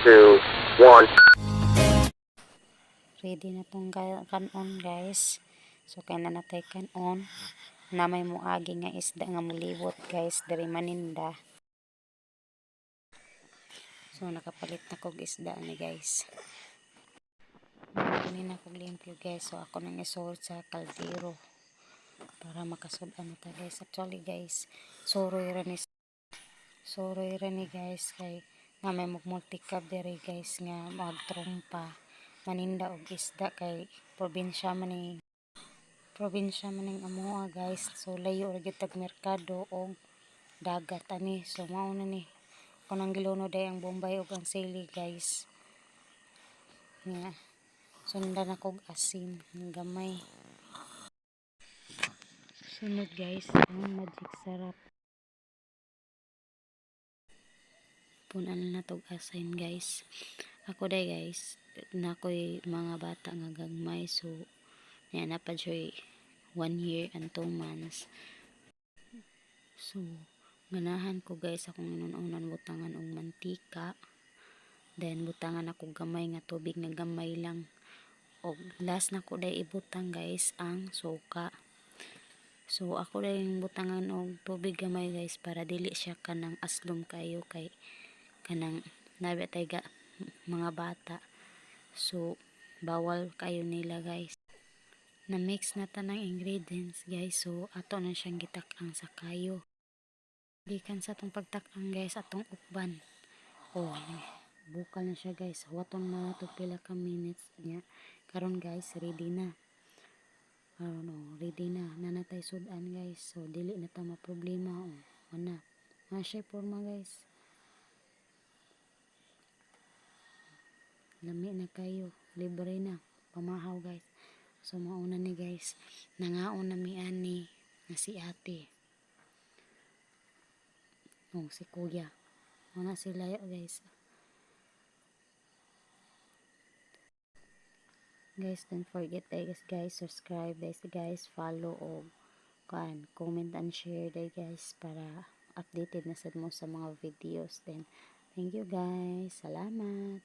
2, 1. Ready na tong kanon guys. So kay na natay kanon na may muagi nga isda nga mulibot guys diri maninda. So nakapalit na kog isda ni guys. Kunin na kog limpyo guys. So ako nang isurod sa kaldero para makasudan na ta guys. Actually guys, suroy ra ni guys kay nga may multicab diri guys nga magtrompa maninda og isda kay probinsya man ning amoa guys. So layo ra gyud tag merkado og dagat ani. So mao na ni kunang giluno day ang Bombay ug ang sili guys. Nga sundan ako og asin ng gamay. Sunod guys ang magic sarap. Punan na tog asin guys. Ako day guys, na ko'y mga bata nga gagmay, so niya na pa joy 1 year and 2 months. So ganahan ko guys akong inunan butangan og mantika, then butangan ako gamay nga tubig na gamay lang, og last na ko day ibutang guys ang suka. So ako day butangan og tubig gamay guys para dili siya kanang aslom kayo kay kanang nabi tay mga bata. So bawal kayo nila guys. Na mix na tanang ingredients guys. So ato na siyang gitak-ang sa kayo. Gikan sa atong pagtak-ang guys atong ukban. Oh, bukal na siya guys. Waton na to pila ka minutes niya. Karon guys ready na. Ready na. Nanatay sudan guys. So dili na ta maproblema. Ana. Siya forma guys. Lami na kayo, libre na, pamahaw guys. So mauna ni guys, nangaon na mi ani na si ate, si kuya, mauna sila guys. Guys, don't forget guys, subscribe guys, follow o comment and share guys para updated na sad mo sa mga videos. Then thank you guys, salamat.